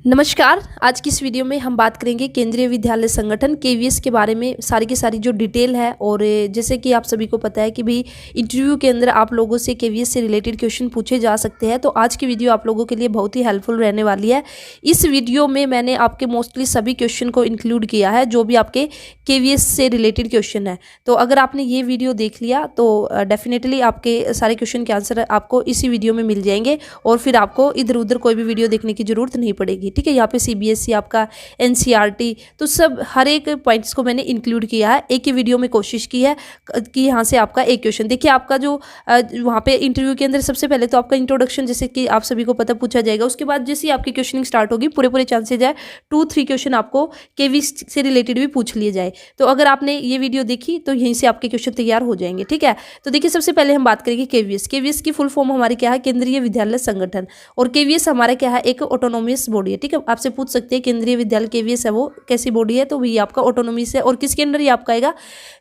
नमस्कार। आज की इस वीडियो में हम बात करेंगे केंद्रीय विद्यालय संगठन केवीएस के बारे में सारी की सारी जो डिटेल है। और जैसे कि आप सभी को पता है कि भी इंटरव्यू के अंदर आप लोगों से केवीएस से रिलेटेड क्वेश्चन पूछे जा सकते हैं, तो आज की वीडियो आप लोगों के लिए बहुत ही हेल्पफुल रहने वाली है। इस वीडियो में मैंने आपके मोस्टली सभी क्वेश्चन को इंक्लूड किया है जो भी आपके केवीएस से रिलेटेड क्वेश्चन है। तो अगर आपने ये वीडियो देख लिया तो डेफिनेटली आपके सारे क्वेश्चन के आंसर आपको इसी वीडियो में मिल जाएंगे और फिर आपको इधर उधर कोई भी वीडियो देखने की जरूरत नहीं पड़ेगी। ठीक है, यहाँ पे सीबीएसई आपका एनसीईआरटी तो सब हर एक पॉइंट्स को मैंने इंक्लूड किया है। एक ही वीडियो में कोशिश की है कि यहाँ से आपका एक क्वेश्चन देखिए। आपका जो वहाँ पे इंटरव्यू के अंदर सबसे पहले तो आपका इंट्रोडक्शन जैसे कि आप सभी को पता पूछा जाएगा। उसके बाद जैसे ही आपकी क्वेश्चनिंग स्टार्ट होगी पूरे चांसेज है 2-3 क्वेश्चन आपको केवी से रिलेटेड भी पूछ लिए जाए। तो अगर आपने ये वीडियो देखी तो यहीं से आपके क्वेश्चन तैयार हो जाएंगे। ठीक है, तो देखिए सबसे पहले हम बात करेंगे केवीएस। केवीएस की फुल फॉर्म हमारी क्या है? केंद्रीय विद्यालय संगठन। और केवीएस हमारा क्या है? एक ऑटोनोमस बॉडी है। ठीक है, आपसे पूछ सकते हैं केंद्रीय विद्यालय केवीएस है वो कैसी बॉडी है, तो ये आपका ऑटोनोमस है। और किसके अंदर ये आपका आएगा?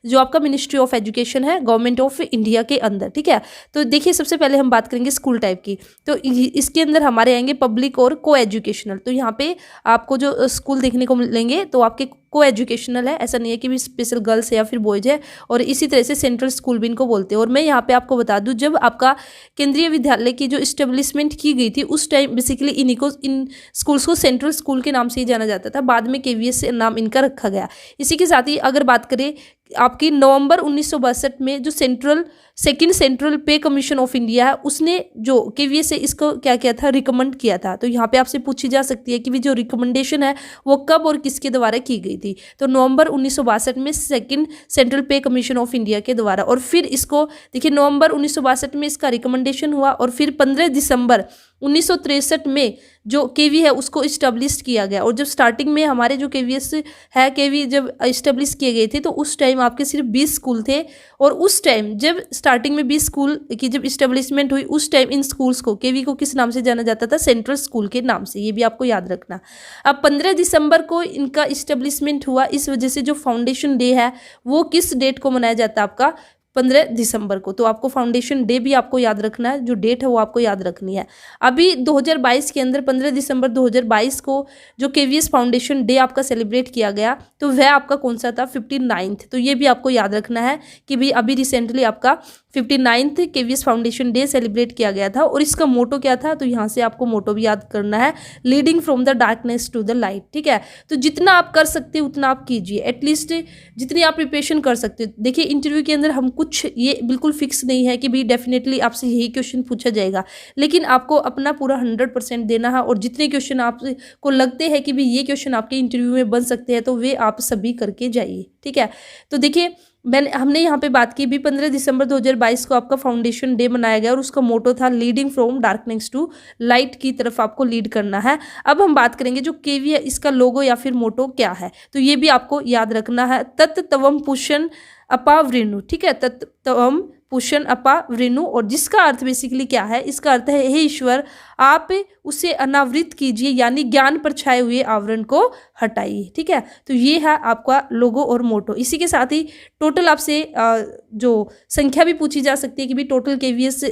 जो आपका मिनिस्ट्री ऑफ एजुकेशन है गवर्नमेंट ऑफ इंडिया के अंदर। ठीक है, तो देखिए सबसे पहले हम बात करेंगे स्कूल टाइप की। तो इसके अंदर हमारे आएंगे पब्लिक और को एजुकेशनल। तो यहाँ पे आपको जो स्कूल देखने को मिलेंगे तो आपके को एजुकेशनल है, ऐसा नहीं है कि भी स्पेशल गर्ल्स है या फिर बॉयज है। और इसी तरह से सेंट्रल स्कूल भी इनको बोलते हैं। और मैं यहाँ पे आपको बता दूं, जब आपका केंद्रीय विद्यालय की जो इस्टेब्लिशमेंट की गई थी उस टाइम बेसिकली इन स्कूल्स को सेंट्रल स्कूल के नाम से ही जाना जाता था। बाद में केवीएस नाम इनका रखा गया। इसी के साथ ही अगर बात करें आपकी नवंबर 1962 में जो सेकंड सेंट्रल पे कमीशन ऑफ इंडिया है उसने जो केवीएस से इसको क्या किया था? रिकमेंड किया था। तो यहाँ पे आपसे पूछी जा सकती है कि भी जो रिकमेंडेशन है वो कब और किसके द्वारा की गई थी? तो नवंबर 1962 में सेकंड सेंट्रल पे कमीशन ऑफ इंडिया के द्वारा। और फिर इसको देखिए नवंबर 1962 में इसका रिकमेंडेशन हुआ और फिर 15 दिसंबर 1963 में जो केवी है उसको इस्टेब्लिश किया गया। और जब स्टार्टिंग में हमारे जो केवीएस है केवी जब इस्टेब्लिश किए गए थे तो उस टाइम आपके सिर्फ 20 स्कूल थे। और उस टाइम जब स्टार्टिंग में 20 स्कूल की जब इस्टेब्लिशमेंट हुई उस टाइम इन स्कूल्स को केवी को किस नाम से जाना जाता था? सेंट्रल स्कूल के नाम से। ये भी आपको याद रखना। अब 15 दिसंबर को इनका इस्टेब्लिशमेंट हुआ, इस वजह से जो फाउंडेशन डे है वो किस डेट को मनाया जाता है? आपका 15 दिसंबर को। तो आपको फाउंडेशन डे भी आपको याद रखना है, जो डेट है वो आपको याद रखनी है। अभी 2022 के अंदर 15 दिसंबर 2022 को जो केवीएस फाउंडेशन डे आपका सेलिब्रेट किया गया तो वह आपका कौन सा था? 59th। तो ये भी आपको याद रखना है कि भाई अभी रिसेंटली आपका 59th KVS foundation day celebrate किया गया था। और इसका मोटो क्या था? तो यहाँ से आपको मोटो भी याद करना है, leading from the darkness to the light. ठीक है, तो जितना आप कर सकते हो उतना आप कीजिए, एटलीस्ट जितनी आप प्रिपरेशन कर सकते हो। देखिए इंटरव्यू के अंदर हम कुछ ये बिल्कुल फिक्स नहीं है कि भाई डेफिनेटली आपसे यही क्वेश्चन पूछा जाएगा, लेकिन आपको अपना पूरा 100% देना है। और जितने क्वेश्चन आपको लगते हैं कि भाई ये क्वेश्चन आपके इंटरव्यू में बन सकते हैं तो वे आप सभी करके जाइए। ठीक है, तो देखिए हमने यहाँ पे बात की भी 15 दिसंबर 2022 को आपका फाउंडेशन डे मनाया गया और उसका मोटो था leading from darkness to light की तरफ आपको लीड करना है। अब हम बात करेंगे जो केवी है इसका लोगो या फिर मोटो क्या है, तो ये भी आपको याद रखना है। तत् तवम पुष्यन अपा वृणु। ठीक है, तत् तवम पुष्यन अपा वृणु। और जिसका अर्थ बेसिकली क्या है? इसका अर्थ है हे ईश्वर आप उसे अनावृत कीजिए, यानी ज्ञान पर छाए हुए आवरण को हटाइए। ठीक है, तो ये है आपका लोगो और मोटो। इसी के साथ ही टोटल आपसे जो संख्या भी पूछी जा सकती है कि भी टोटल केवीएस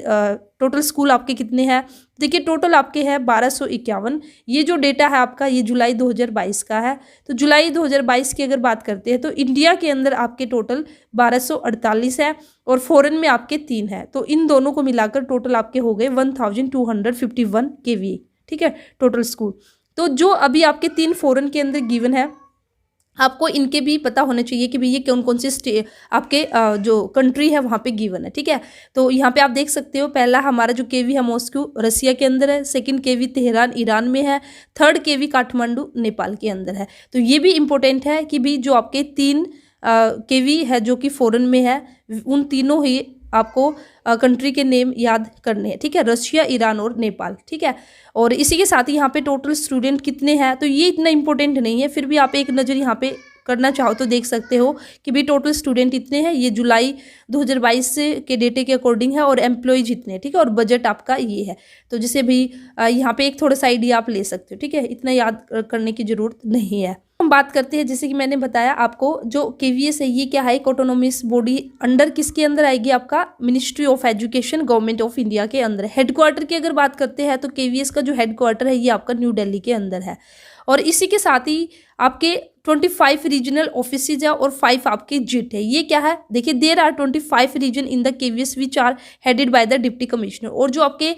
टोटल स्कूल आपके कितने हैं? देखिए टोटल आपके हैं 1251। ये जो डेटा है आपका ये जुलाई 2022 का है। तो जुलाई 2022 की अगर बात करते हैं तो इंडिया के अंदर आपके टोटल 1248 है और फॉरेन में आपके 3 है। तो इन दोनों को मिलाकर टोटल आपके हो गए 1251 केवी। ठीक है, टोटल स्कूल। तो जो अभी आपके 3 फॉरेन के अंदर गिवन है आपको इनके भी पता होने चाहिए कि भाई ये कौन कौन से आपके जो कंट्री है वहाँ पे गिवन है। ठीक है, तो यहाँ पे आप देख सकते हो पहला हमारा जो केवी है मॉस्को रसिया के अंदर है, सेकंड केवी तेहरान ईरान में है, थर्ड केवी काठमांडू नेपाल के अंदर है। तो ये भी इम्पोर्टेंट है कि भाई जो आपके 3 केवी है जो कि फॉरेन में है उन तीनों ही आपको कंट्री के नेम याद करने हैं। ठीक है, रशिया ईरान और नेपाल। ठीक है, और इसी के साथ ही यहाँ पे टोटल स्टूडेंट कितने हैं तो ये इतना इंपॉर्टेंट नहीं है, फिर भी आप एक नज़र यहाँ पे करना चाहो तो देख सकते हो कि भी टोटल स्टूडेंट इतने हैं। ये जुलाई 2022 के डेटे के अकॉर्डिंग है और एम्प्लॉयज इतने। ठीक है, और बजट आपका ये है। तो जैसे भी यहाँ पे एक थोड़ा सा आइडिया आप ले सकते हो। ठीक है, इतना याद करने की जरूरत नहीं है। हम बात करते हैं, जैसे कि मैंने बताया आपको, जो केवीएस है ये क्या है, एक ऑटोनोमस बॉडी अंडर किसके अंदर आएगी, आपका ministry of education government of India के अंदर। हेडक्वार्टर की अगर बात करते हैं तो केवीएस का जो हेडक्वार्टर है ये आपका न्यू दिल्ली के अंदर है। और इसी के साथ ही आपके 25 रीजनल ऑफिसेज है और 5 आपके जिट है। ये क्या है, देखिए there are 25 region in the KVS which are headed by the deputy commissioner. और जो आपके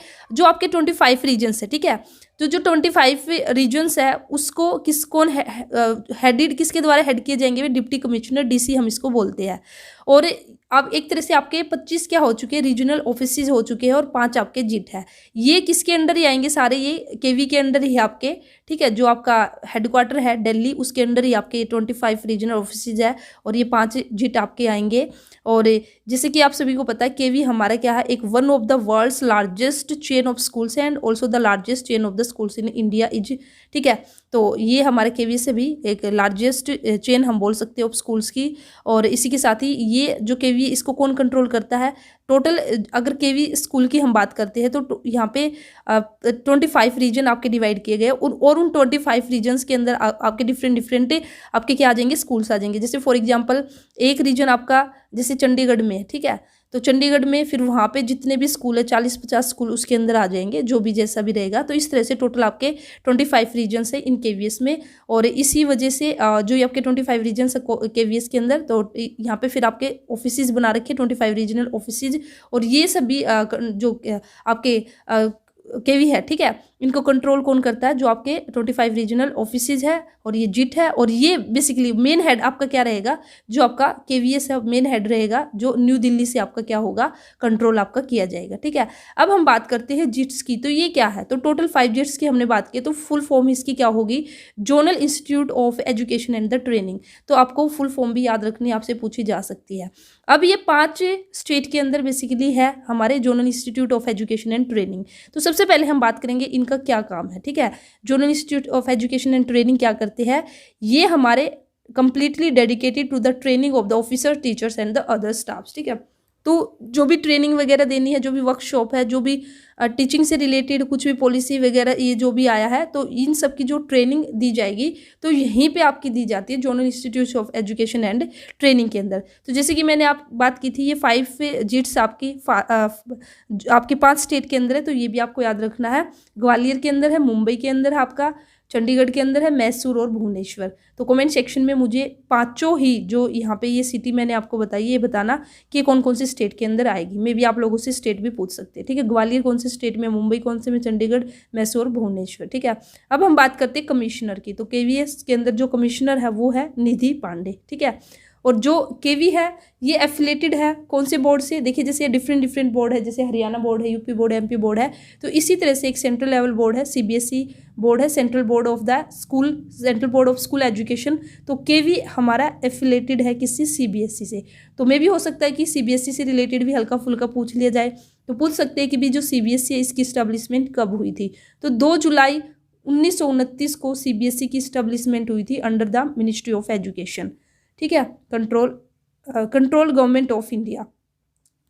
25 रीजन्स है, ठीक है, तो जो 25 रीजन्स है उसको कौन हेडेड, किसके द्वारा हेड किए जाएंगे, डिप्टी कमिश्नर, डीसी हम इसको बोलते हैं। और अब एक तरह से आपके 25 क्या हो चुके हैं, रीजनल ऑफिसेज हो चुके हैं और 5 आपके जिट है। ये किसके अंडर ही आएंगे सारे, ये केवी के अंडर ही आपके, ठीक है, जो आपका हेडक्वार्टर है दिल्ली उसके अंडर ही आपके 25 रीजनल ऑफिसेज है और ये 5 जिट आपके आएंगे। और जैसे कि आप सभी को पता है केवी हमारा क्या है, एक one of the world's largest chain of schools and also the largest chain of the schools in India is, ठीक है, तो ये हमारे केवी से भी एक लार्जेस्ट चेन हम बोल सकते हैं ऑफ स्कूल्स की। और इसी के साथ ही ये जो केवी इसको कौन कंट्रोल करता है, टोटल अगर केवी स्कूल की हम बात करते हैं तो यहाँ पे 25 रीजन आपके डिवाइड किए गए और उन 25 रीजन्स के अंदर आपके डिफरेंट आपके क्या आ जाएंगे, स्कूल्स आ जाएंगे। जैसे फॉर एग्जांपल एक रीजन आपका जैसे चंडीगढ़ में है, ठीक है, तो चंडीगढ़ में फिर वहाँ पे जितने भी स्कूल है 40-50 स्कूल उसके अंदर आ जाएंगे, जो भी जैसा भी रहेगा। तो इस तरह से टोटल आपके 25 रीजन्स है इन केवीएस में। और इसी वजह से जो ये आपके 25 रीजन्स है केवीएस के अंदर, तो यहाँ पे फिर आपके ऑफिसेज बना रखे 25 रीजनल ऑफिसेज। और ये सभी जो आपके केवी है, ठीक है, इनको कंट्रोल कौन करता है, जो आपके 25 रीजनल ऑफिसेज है और ये जिट है। और ये बेसिकली मेन हेड आपका क्या रहेगा, जो आपका केवीएस है मेन हेड रहेगा, जो न्यू दिल्ली से आपका क्या होगा, कंट्रोल आपका किया जाएगा, ठीक है। अब हम बात करते हैं जिट्स की, तो ये क्या है, तो टोटल 5 जिट्स की हमने बात की, तो फुल फॉर्म इसकी क्या होगी, zonal institute of education and the training. तो आपको फुल फॉर्म भी याद रखनी आपसे पूछी जा सकती है। अब ये 5 स्टेट के अंदर बेसिकली है हमारे zonal institute of education and training. तो सबसे पहले हम बात करेंगे इनका क्या काम है, ठीक है। Zonal institute of education and training क्या करते हैं, ये हमारे completely dedicated to the training of the officer, teachers and the other staffs, ठीक है। तो जो भी ट्रेनिंग वगैरह देनी है, जो भी वर्कशॉप है, जो भी टीचिंग से रिलेटेड कुछ भी पॉलिसी वगैरह ये जो भी आया है, तो इन सब की जो ट्रेनिंग दी जाएगी तो यहीं पे आपकी दी जाती है zonal institute of education and training के अंदर। तो जैसे कि मैंने आप बात की थी, ये 5 जिट्स आपके 5 स्टेट के अंदर है, तो ये भी आपको याद रखना है। ग्वालियर के अंदर है, मुंबई के अंदर है आपका, चंडीगढ़ के अंदर है, मैसूर और भुवनेश्वर। तो कमेंट सेक्शन में मुझे पांचों ही जो यहाँ पे ये सिटी मैंने आपको बताई ये बताना कि कौन कौन से स्टेट के अंदर आएगी। मे भी आप लोगों से स्टेट भी पूछ सकते हैं, ठीक है। ग्वालियर कौन से स्टेट में, मुंबई कौन से में, चंडीगढ़, मैसूर, भुवनेश्वर, ठीक है। अब हम बात करते हैं कमिश्नर की, तो केवीएस के अंदर जो कमिश्नर है वो है निधि पांडे, ठीक है। और जो केवी है ये एफिलेटेड है कौन से बोर्ड से, देखिए जैसे डिफरेंट बोर्ड है, जैसे हरियाणा बोर्ड है, यूपी बोर्ड है, एमपी बोर्ड है, तो इसी तरह से एक सेंट्रल लेवल बोर्ड है, सीबीएसई बोर्ड है, central board of the school, central board of school education. तो केवी हमारा एफिलेटेड है किससे, सीबीएसई से। तो मे भी हो सकता है कि सीबीएसई से रिलेटेड भी हल्का फुल्का पूछ लिया जाए, तो पूछ सकते हैं कि भी जो सीबीएसई है इसकी स्टैब्लिशमेंट कब हुई थी। तो 2 जुलाई 1929 को सीबीएसई की स्टैब्लिशमेंट हुई थी under the ministry of education, ठीक है, कंट्रोल गवर्नमेंट ऑफ इंडिया।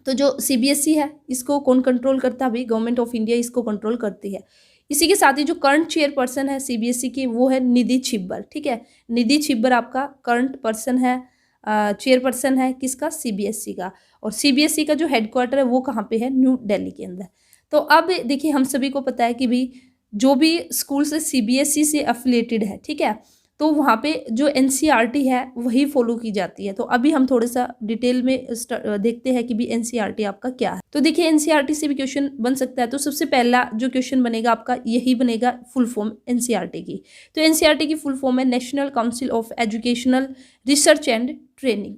तो जो सीबीएसई है इसको कौन कंट्रोल करता है, भाई गवर्नमेंट ऑफ इंडिया इसको कंट्रोल करती है। इसी के साथ ही जो करंट चेयरपर्सन है सीबीएसई की वो है निधि छिब्बर, ठीक है। निधि छिब्बर आपका करंट पर्सन है, चेयरपर्सन है किसका, सीबीएसई का। और सीबीएसई का जो हेडक्वार्टर है वो कहाँ पे है, न्यू दिल्ली के अंदर। तो अब देखिए हम सभी को पता है कि भाई जो भी स्कूल से सीबीएसई से एफिलेटेड है, ठीक है, तो वहाँ पे जो एनसीईआरटी है वही फॉलो की जाती है। तो अभी हम थोड़ा सा डिटेल में देखते हैं कि भी एनसीईआरटी आपका क्या है। तो देखिए एनसीईआरटी से भी क्वेश्चन बन सकता है। तो सबसे पहला जो क्वेश्चन बनेगा आपका यही बनेगा फुल फॉर्म एनसीईआरटी की। तो एनसीईआरटी की फुल फॉर्म है national council of educational research and training.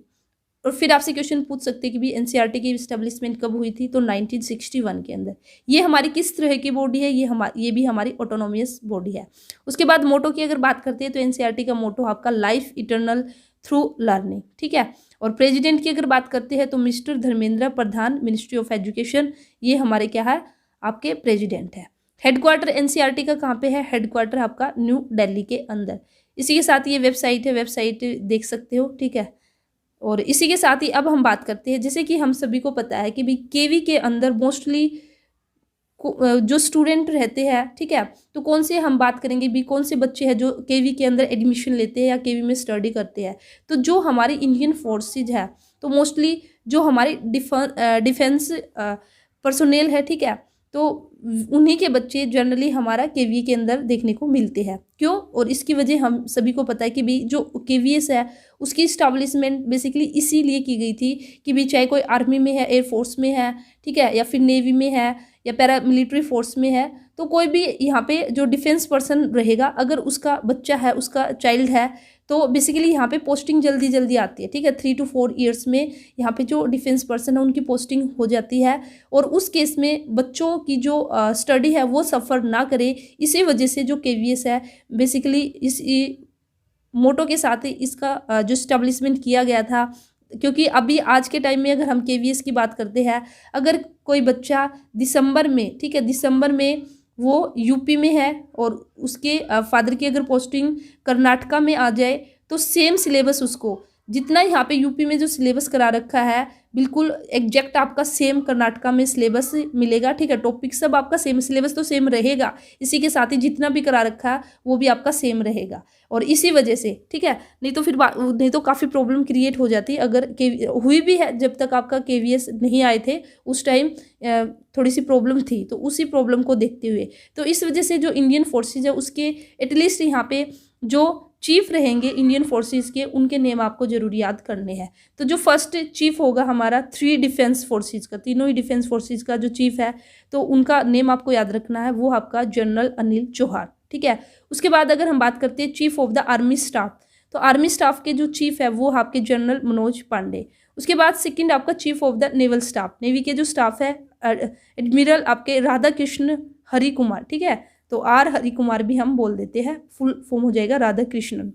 और फिर आपसे क्वेश्चन पूछ सकते हैं कि भी एनसीईआरटी की एस्टेब्लिशमेंट कब हुई थी, तो 1961 के अंदर। ये हमारी किस तरह की बॉडी है, ये भी हमारी ऑटोनोमियस बॉडी है। उसके बाद मोटो की अगर बात करते हैं तो एनसीईआरटी का मोटो आपका लाइफ इटर्नल थ्रू लर्निंग, ठीक है। और प्रेसिडेंट की अगर बात करते हैं तो mister Dharmendra Pradhan, ministry of education, ये हमारे क्या है, आपके प्रेसिडेंट है। हेडक्वार्टर एनसीईआरटी का कहाँ पे है, हेडक्वार्टर आपका न्यू दिल्ली के अंदर। इसी के साथ ये वेबसाइट है, वेबसाइट देख सकते हो, ठीक है। और इसी के साथ ही अब हम बात करते हैं, जैसे कि हम सभी को पता है कि भी केवी के अंदर मोस्टली जो स्टूडेंट रहते हैं, ठीक है, तो कौन से हम बात करेंगे भी, कौन से बच्चे हैं जो केवी के अंदर एडमिशन लेते हैं या केवी में स्टडी करते हैं। तो जो हमारी इंडियन फोर्सेज है, तो मोस्टली जो हमारी डिफेंस पर्सोनेल है, ठीक है, तो उन्हीं के बच्चे जनरली हमारा केवी के अंदर देखने को मिलते हैं। क्यों? और इसकी वजह हम सभी को पता है कि भी जो केवीएस है उसकी इस्टेब्लिशमेंट बेसिकली इसीलिए की गई थी कि भी चाहे कोई आर्मी में है, एयरफोर्स में है, ठीक है, या फिर नेवी में है या पैरा मिलिट्री फोर्स में है, तो कोई भी यहाँ पे जो डिफेंस पर्सन रहेगा, अगर उसका बच्चा है, उसका चाइल्ड है, तो बेसिकली यहाँ पे पोस्टिंग जल्दी जल्दी आती है, ठीक है। 3 to 4 ईयर्स में यहाँ पे जो डिफेंस पर्सन है उनकी पोस्टिंग हो जाती है, और उस केस में बच्चों की जो स्टडी है वो सफ़र ना करे। इसी वजह से जो केवीएस है बेसिकली इस मोटो के साथ ही इसका जो स्टैब्लिशमेंट किया गया था। क्योंकि अभी आज के टाइम में अगर हम केवीएस की बात करते हैं, अगर कोई बच्चा दिसंबर में, ठीक है, दिसंबर में वो यूपी में है और उसके फादर की अगर पोस्टिंग कर्नाटका में आ जाए, तो सेम सिलेबस उसको जितना यहाँ पे यूपी में जो सिलेबस करा रखा है बिल्कुल एग्जैक्ट आपका सेम कर्नाटका में सिलेबस मिलेगा, ठीक है। टॉपिक सब आपका सेम, सिलेबस तो सेम रहेगा, इसी के साथ ही जितना भी करा रखा है वो भी आपका सेम रहेगा। और इसी वजह से, ठीक है, नहीं तो फिर नहीं तो काफ़ी प्रॉब्लम क्रिएट हो जाती अगर हुई भी है। जब तक आपका केवीएस नहीं आए थे उस टाइम थोड़ी सी प्रॉब्लम थी, तो उसी प्रॉब्लम को देखते हुए तो इस वजह से जो इंडियन फोर्सेज है उसके एटलीस्ट यहाँ पे जो चीफ रहेंगे इंडियन फोर्सेस के, उनके नेम आपको जरूर याद करने हैं। तो जो फर्स्ट चीफ होगा हमारा 3 डिफेंस फोर्सेस का, तीनों ही डिफेंस फोर्सेस का जो चीफ है, तो उनका नेम आपको याद रखना है, वो आपका जनरल अनिल चौहान, ठीक है। उसके बाद अगर हम बात करते हैं chief of the army staff, तो आर्मी स्टाफ के जो चीफ है वो आपके जनरल मनोज पांडे। उसके बाद सेकंड आपका chief of the naval staff, navy के जो स्टाफ है एडमिरल आपके राधा कृष्ण हरि कुमार, ठीक है, तो आर हरि कुमार भी हम बोल देते हैं, फुल फॉर्म हो जाएगा राधा कृष्णन।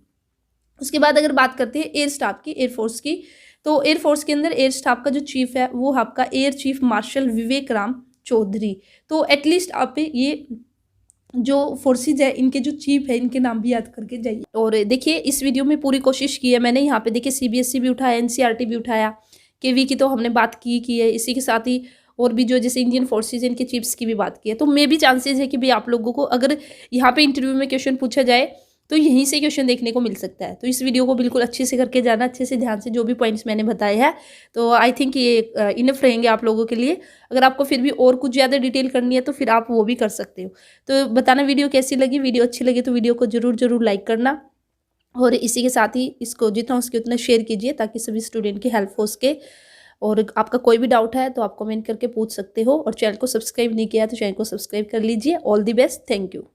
उसके बाद अगर बात करते हैं एयर स्टाफ की, एयरफोर्स की, तो एयरफोर्स के अंदर एयर स्टाफ का जो चीफ है वो आपका एयर चीफ मार्शल विवेक राम चौधरी। तो एटलीस्ट आप ये जो फोर्सेज है इनके जो चीफ है इनके नाम भी याद करके जाइए। और देखिए इस वीडियो में पूरी कोशिश की है मैंने, यहाँ पे देखिए सीबीएसई भी उठाया, एनसीईआरटी भी उठाया, केवी की तो हमने बात की है, इसी के साथ ही और भी जो जैसे इंडियन फोर्सेज इनके चीफ्स की भी बात की है। तो मे भी चांसेस है कि भाई आप लोगों को अगर यहाँ पे इंटरव्यू में क्वेश्चन पूछा जाए तो यहीं से क्वेश्चन देखने को मिल सकता है। तो इस वीडियो को बिल्कुल अच्छे से करके जाना, अच्छे से ध्यान से जो भी पॉइंट्स मैंने बताए हैं, तो आई थिंक ये इनफ रहेंगे आप लोगों के लिए। अगर आपको फिर भी और कुछ ज़्यादा डिटेल करनी है तो फिर आप वो भी कर सकते हो। तो बताना वीडियो कैसी लगी, वीडियो अच्छी लगी तो वीडियो को जरूर लाइक करना, और इसी के साथ ही इसको जितना हो सके उतना शेयर कीजिए ताकि सभी स्टूडेंट की हेल्प हो सके। और आपका कोई भी डाउट है तो आप कमेंट करके पूछ सकते हो, और चैनल को सब्सक्राइब नहीं किया तो चैनल को सब्सक्राइब कर लीजिए। All the best, thank you.